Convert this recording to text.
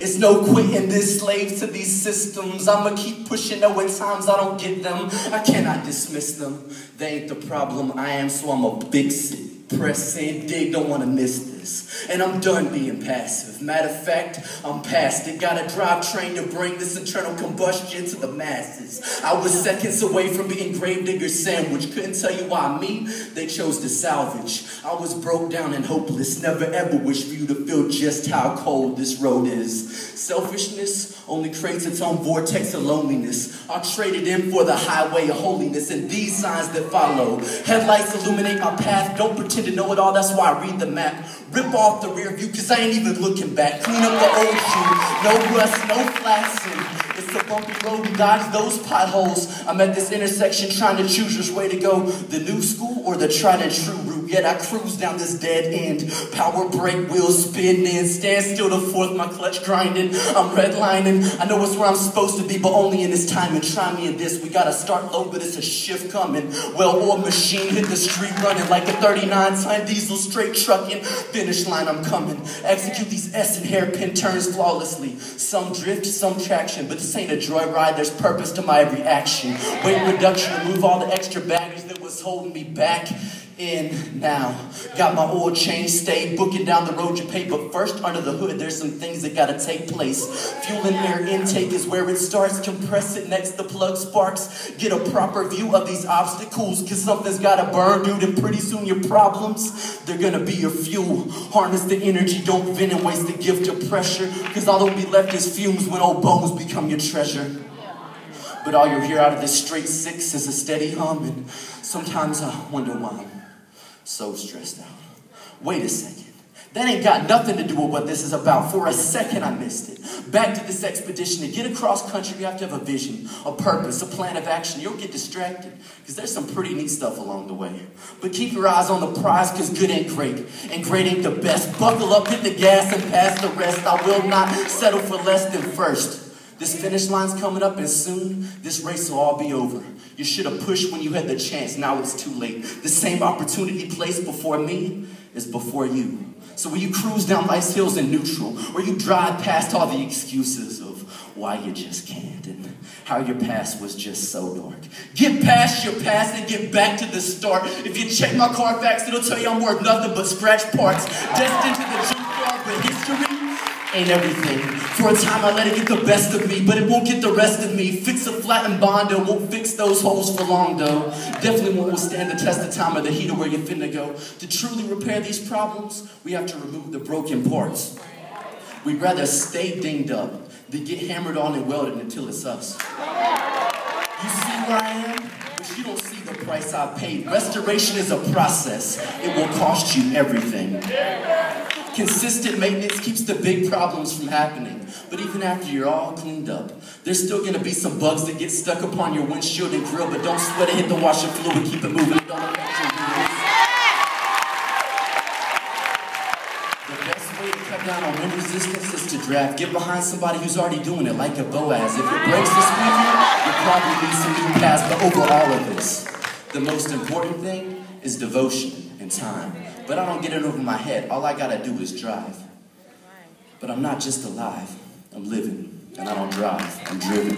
It's no quitting this, slave to these systems. I'ma keep pushing, though at times I don't get them. I cannot dismiss them. They ain't the problem, I am, so I'ma fix it. Press and dig, don't wanna miss this. And I'm done being passive. Matter of fact, I'm past it. Got a drivetrain to bring this internal combustion to the masses. I was seconds away from being Gravedigger sandwich. Couldn't tell you why me, they chose to salvage. I was broke down and hopeless. Never ever wished for you to feel just how cold this road is. Selfishness only creates its own vortex of loneliness. I'll trade it in for the highway of holiness and these signs that follow. Headlights illuminate my path. Don't pretend to know it all, that's why I read the map. Rip off the rear view, cause I ain't even looking back. Clean up the old shoe, no rust, no flashing. It's the bumpy road, we dodge those potholes. I'm at this intersection trying to choose which way to go. The new school or the tried and true route. Yet I cruise down this dead end. Power brake, wheels spinning. Stand still to fourth, my clutch grinding. I'm redlining, I know it's where I'm supposed to be, but only in this time. And try me in this, we gotta start low, but it's a shift coming. Well-oiled machine hit the street running like a 39-ton diesel straight trucking. Finish line, I'm coming. Execute these S and hairpin turns flawlessly. Some drift, some traction, but this ain't a joyride. There's purpose to my every action. Weight reduction, remove all the extra baggage that was holding me back. In now, got my oil change, stay booking down the road you pay, but first under the hood there's some things that gotta take place. Fuel and air intake is where it starts. Compress it next to plug sparks. Get a proper view of these obstacles, cause something's gotta burn, dude, and pretty soon your problems, they're gonna be your fuel. Harness the energy, don't vent and waste the gift of pressure, cause all that'll be left is fumes when old bones become your treasure. But all you'll hear out of this straight six is a steady hum, and sometimes I wonder why I'm so stressed out. Wait a second. That ain't got nothing to do with what this is about. For a second I missed it. Back to this expedition. To get across country, you have to have a vision, a purpose, a plan of action. You'll get distracted, because there's some pretty neat stuff along the way. But keep your eyes on the prize, because good ain't great, and great ain't the best. Buckle up, hit the gas, and pass the rest. I will not settle for less than first. This finish line's coming up, and soon this race will all be over. You should have pushed when you had the chance, now it's too late. The same opportunity placed before me is before you. So will you cruise down ice hills in neutral, or you drive past all the excuses of why you just can't, and how your past was just so dark. Get past your past and get back to the start. If you check my Carfax, it'll tell you I'm worth nothing but scratch parts. Destined to the junkyard, but history ain't everything. For a time I let it get the best of me, but it won't get the rest of me. Fix a flattened Bondo, won't fix those holes for long though. Definitely won't withstand the test of time or the heat of where you're finna go. To truly repair these problems, we have to remove the broken parts. We'd rather stay dinged up than get hammered on and welded until it's us. You see where I am? But you don't see the price I paid. Restoration is a process. It will cost you everything. Consistent maintenance keeps the big problems from happening. But even after you're all cleaned up, there's still gonna be some bugs that get stuck upon your windshield and grill, but don't sweat it, hit the washer fluid, keep it moving, it don't affect your wheels. The best way to cut down on wind resistance is to draft. Get behind somebody who's already doing it, like a Boaz. If your brakes are squeaky, you probably need some new paths, but over all of this, the most important thing is devotion and time. But I don't get it over my head. All I gotta do is drive. But I'm not just alive. I'm living. And I don't drive. I'm driven.